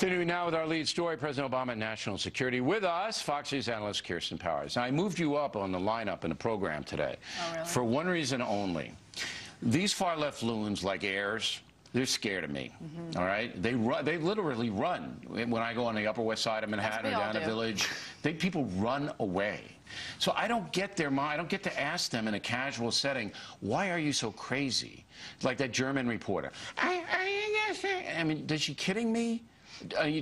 Continuing now with our lead story, President Obama and national security. With us, Fox News analyst Kirsten Powers. Now, I moved you up on the lineup in the program today. Oh, really? For one reason only. These far-left loons like heirs, they're scared of me, all right? They literally run. When I go on the Upper West Side of Manhattan or down the Village, people run away. So I don't get their mind. I don't get to ask them in a casual setting, why are you so crazy? Like that German reporter. I mean, is she kidding me?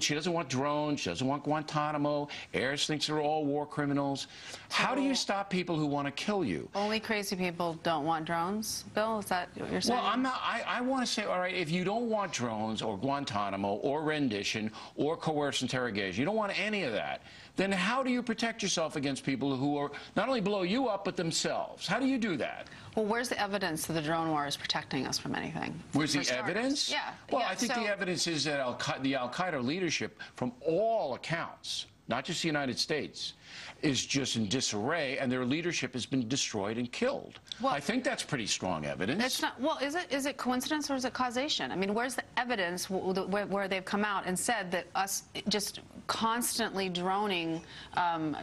She doesn't want drones. She doesn't want Guantanamo. Ayers thinks they're all war criminals. How do you stop people who want to kill you? Only crazy people don't want drones, Bill? Is that what you're saying? Well, I'm not. I want to say, all right, if you don't want drones or Guantanamo or rendition or coerced interrogation, you don't want any of that, then how do you protect yourself against people who are not only blow you up, but themselves? How do you do that? Well, where's the evidence that the drone war is protecting us from anything? Where's the evidence? Yeah. Well, I think the evidence is that the Al-Qaeda leadership, from all accounts, not just the United States, is just in disarray, and their leadership has been destroyed and killed. Well, I think that's pretty strong evidence. It's not. Well, is it coincidence or is it causation? I mean, where's the evidence where they've come out and said that us just constantly droning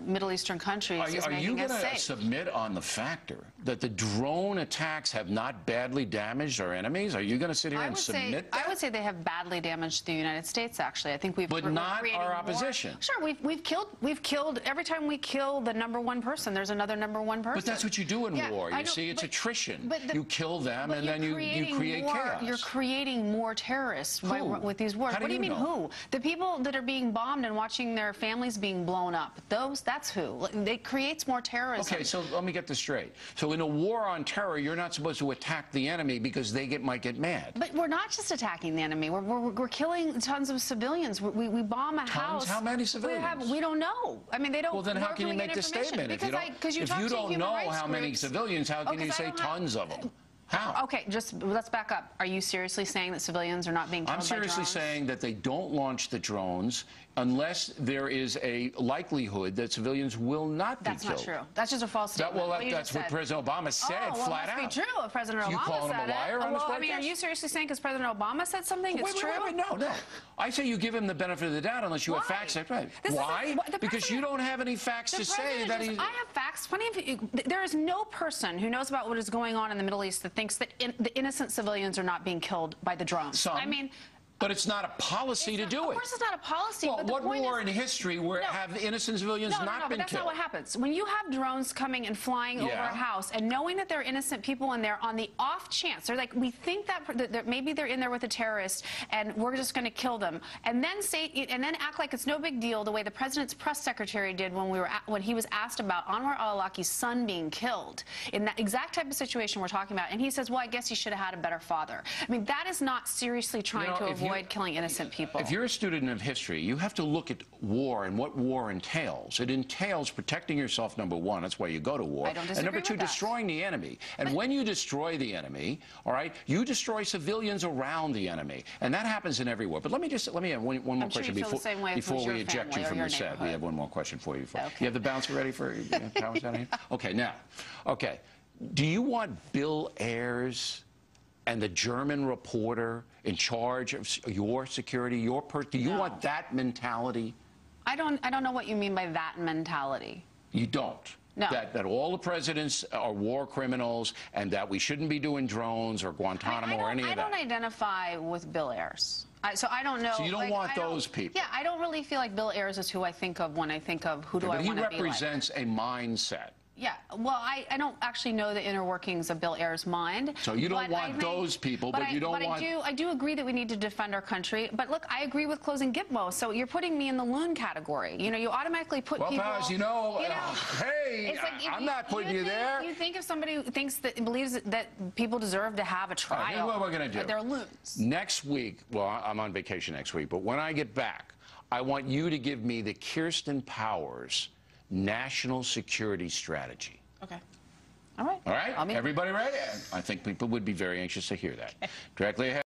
Middle Eastern countries is making us safe? Are you going to submit on the factor that the drone attacks have not badly damaged our enemies? Are you going to sit here and submit that? I would say they have badly damaged the United States, actually. I think we've... But not our opposition. Sure, we've killed... Every time we kill the #1 person, there's another #1 person. But that's what you do in war. You see, it's attrition. You kill them, and then you create chaos. You're creating more terrorists with these wars. What do you mean, who? The people that are being bombed and watching their families being blown up. That's who. It creates more terrorism. Okay, so let me get this straight. So in a war on terror, you're not supposed to attack the enemy because they might get mad. But we're not just attacking the enemy. We're killing tons of civilians. We bomb a house. How many civilians? We don't know. I mean, they don't. Well, then how can you make the statement? If you don't know how many civilians, how can you say tons of them? How? Okay, let's back up. Are you seriously saying that civilians are not being killed by drones? I'm seriously saying that they don't launch the drones unless there is a likelihood that civilians will not be killed. That's not true. That's just a false statement. Well, that's what President Obama said flat out. It must be true if President Obama said it. You call him a liar on this broadcast? I mean, are you seriously saying because President Obama said something, it's true? No. I say you give him the benefit of the doubt unless you have facts. Right. Why? Because you don't have any facts to say that he's... I have facts. There is no person who knows about what is going on in the Middle East that thinks that the innocent civilians are not being killed by the drones. I mean... But it's not a policy to do it. Of course it's not a policy. Well, what war in history have innocent civilians not been killed? But that's not what happens. When you have drones coming and flying over a house and knowing that there are innocent people in there on the off chance, they're like, we think that maybe they're in there with a terrorist and we're just going to kill them, and then act like it's no big deal the way the president's press secretary did when he was asked about Anwar al-Awlaki's son being killed in that exact type of situation we're talking about, and he says, well, I guess he should have had a better father. I mean, that is not seriously trying to avoid killing innocent people. If you're a student of history, you have to look at war and what war entails. It entails protecting yourself, #1. That's why you go to war. I don't disagree and #2, destroying the enemy. And when you destroy the enemy, all right, you destroy civilians around the enemy. And that happens in every war. But let me have one more question before we eject you from the set. We have one more question for you. You have the bouncer ready for Powers down here? Okay, now, do you want Bill Ayers and the German reporter in charge of your security, do you want that mentality? I don't know what you mean by that mentality. You don't? No. That all the presidents are war criminals and that we shouldn't be doing drones or Guantanamo or any of that? I don't identify with Bill Ayers. So I don't know. So you don't want those people? Yeah, I don't really feel like Bill Ayers is who I think of when I think of who do I want to be like. But he represents a mindset. Yeah, well, I don't actually know the inner workings of Bill Ayers' mind. So you don't want those people, but you don't want... I do agree that we need to defend our country. But look, I agree with closing Gitmo. So you're putting me in the loon category. You know, you automatically put people... Well, Powers, hey, I'm not putting you there. You think if somebody believes that people deserve to have a trial... Here's what we're going to do. They're loons. Next week, well, I'm on vacation next week, but when I get back, I want you to give me the Kirsten Powers national security strategy. Okay. All right. All right? Everybody ready? I think people would be very anxious to hear that. Directly ahead.